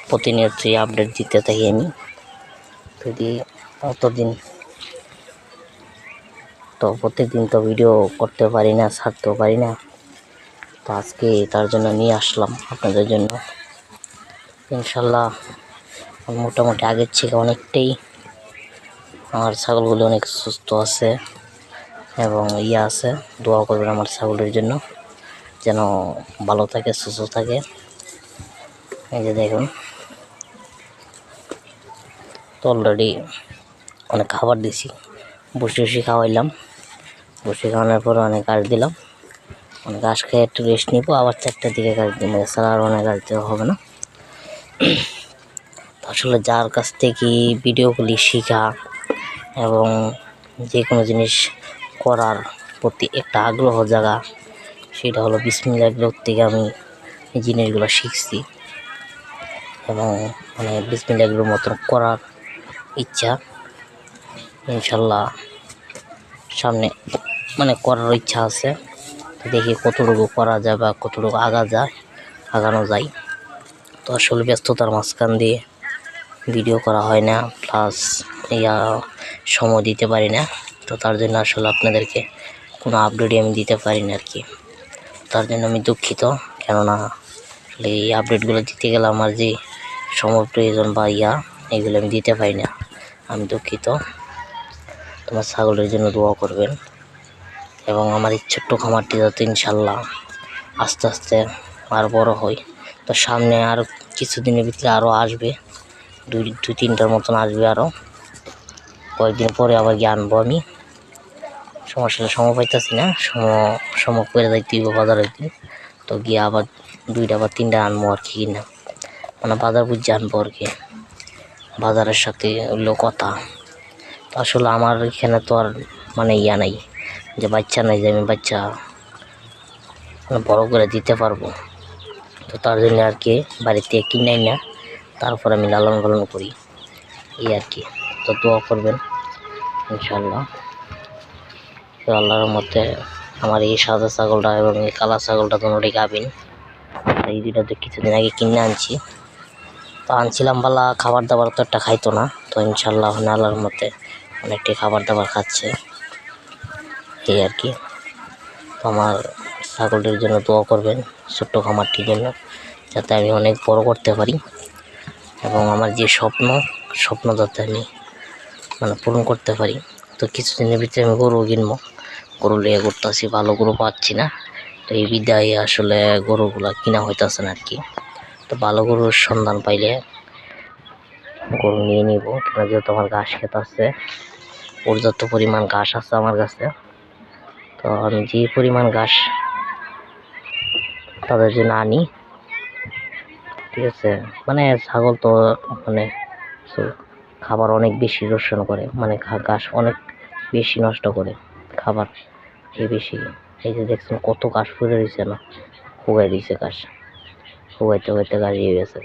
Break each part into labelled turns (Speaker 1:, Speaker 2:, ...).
Speaker 1: প্রতিনিয়তই আপডেট দিতে থাকি আমি। যদি অতদিন তো প্রত্যেকদিন তো ভিডিও করতে পারি না, ছাড়তেও পারি না, তো আজকে তার জন্য নিয়ে আসলাম আপনাদের জন্য। ইনশাল্লাহ মোটামুটি আগের থেকে অনেকটাই আমার ছাগলগুলো অনেক সুস্থ আছে এবং আছে। দোয়া করবেন আমার ছাগলের জন্য যেন ভালো থাকে, সুস্থ থাকে। এই যে দেখুন, তো অলরেডি অনেক খাবার দিছি, বসে খাওয়াইলাম। বসে খাওয়ানোর পর অনেক ঘাস দিলাম, অনেক ঘাস খেয়ে একটু রেস্ট নিব, আবার 4টার দিকে ঘাস দিব, এছাড়া আর অনেক ঘাস দেওয়া হবে না। আসলে যার কাছ থেকে ভিডিওগুলি শেখা এবং যে কোনো জিনিস করার প্রতি একটা আগ্রহ জাগা, সেটা হলো বিসমিল্লাহ গ্রুপ থেকে আমি এই জিনিসগুলো শিখছি এবং বিসমিল্লাহ গ্রুপ মতন করার ইচ্ছা। ইনশাল্লাহ সামনে করার ইচ্ছা আছে। দেখি কতটুকু করা যায় বা কতটুকু আগানো যায়। তো আসলে ব্যস্ততার মাঝখান দিয়ে ভিডিও করা হয় না, প্লাস সময় দিতে পারি না। তো তার জন্য আসলে আপনাদেরকে কোনো আপডেটই আমি দিতে পারি না আর কি। তার জন্য আমি দুঃখিত, কেননা আসলে এই আপডেটগুলো দিতে গেলে আমার যে সময় প্রয়োজন বা এগুলো আমি দিতে পারি না। আমি দুঃখিত। তোমার ছাগলের জন্য দোয়া করবেন এবং আমার এই ছোট্ট খামারটি যাতে ইনশাল্লাহ আস্তে আস্তে আর বড় হয়। তো সামনে আর কিছুদিনের ভিতরে আরও আসবে, দুই 3টার মতন আসবে। আরও কয়েকদিন পরে আবার গিয়ে আনবো আমি। সময় পাইতেছি না, সময় করে যাইতে বাজারের দিন, তো গিয়ে আবার 2টা বা 3টা আনবো আর কি। না বাজার বুঝে আনবো আর কি। বাজারের সাথে হলো কথা। তো আসলে আমার এখানে তো আর নাই যে বাচ্চা নাই যে আমি বাচ্চা বড় করে দিতে পারবো। তো তার জন্য আর কি বাড়িতে কিনাই না, তারপর আমি লালন পালন করি আর কি। তো দোয়া করবেন ইনশাল্লাহ। তো আল্লাহর মধ্যে আমার এই সাদা ছাগলটা এবং এই কালা ছাগলটা দুটোই গাভিন। এই দুটো তো কিছুদিন আগে কিনে আনছি। তো আনছিলাম বালা খাবার দাবার তো একটা খাইতো না, তো ইনশাল্লাহ আল্লাহর মধ্যে অনেকটাই খাবার দাবার খাচ্ছে আর কি। তো আমার ছাগলটির জন্য দোয়া করবেন, ছোট্ট খামারটির জন্য, যাতে আমি অনেক বড় করতে পারি এবং আমার যে স্বপ্ন যাতে আমি পূরণ করতে পারি। তো কিছুদিনের ভিতরে আমি গরু কিনবো, গরু লিয়ে করতেছি, ভালো গরু পাচ্ছি না। তো এই বিদায় আসলে গরুগুলা কিনা হইতেছে না আর কি। তো ভালো গরুর সন্ধান পাইলে গরু নিয়ে নিব, কেন যেহেতু আমার ঘাস খেতে আছে, পর্যাপ্ত পরিমাণ ঘাস আছে আমার কাছে। তো আমি যে পরিমাণ ঘাস তাদের জন্য আনি, ঠিক আছে। ছাগল তো খাবার অনেক বেশি রোশন করে, ঘাস অনেক বেশি নষ্ট করে খাবার বেশি। এই যে দেখছেন কত ঘাস ফুটে রয়েছে, না শুকাই দিয়েছে ঘাস, শুকাইতে ঘাস দিয়ে গেছে।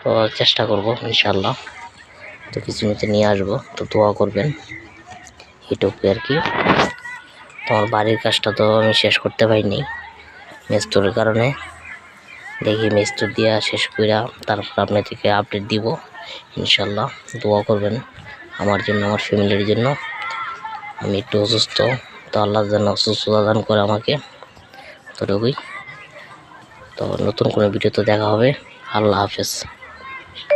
Speaker 1: তো চেষ্টা করব ইনশাল্লাহ, তো কিছু নিয়ে আসবো। তো দোয়া করবেন এটুকু আর কি। তোমার বাড়ির কাজটা তো আমি শেষ করতে পারিনি মেস্তুরের কারণে। দেখি মেস্তুর দিয়া শেষ কইরা তারপর আপনাদেরকে আপডেট দিব ইনশাল্লাহ। দোয়া করবেন আমার জন্য, আমার ফ্যামিলির জন্য। আমি একটু অসুস্থ, তো আল্লাহ যেন সুস্থতা দান করে আমাকে, ততটুকুই। তো নতুন কোনো ভিডিওতে দেখা হবে। আল্লাহ হাফেজ।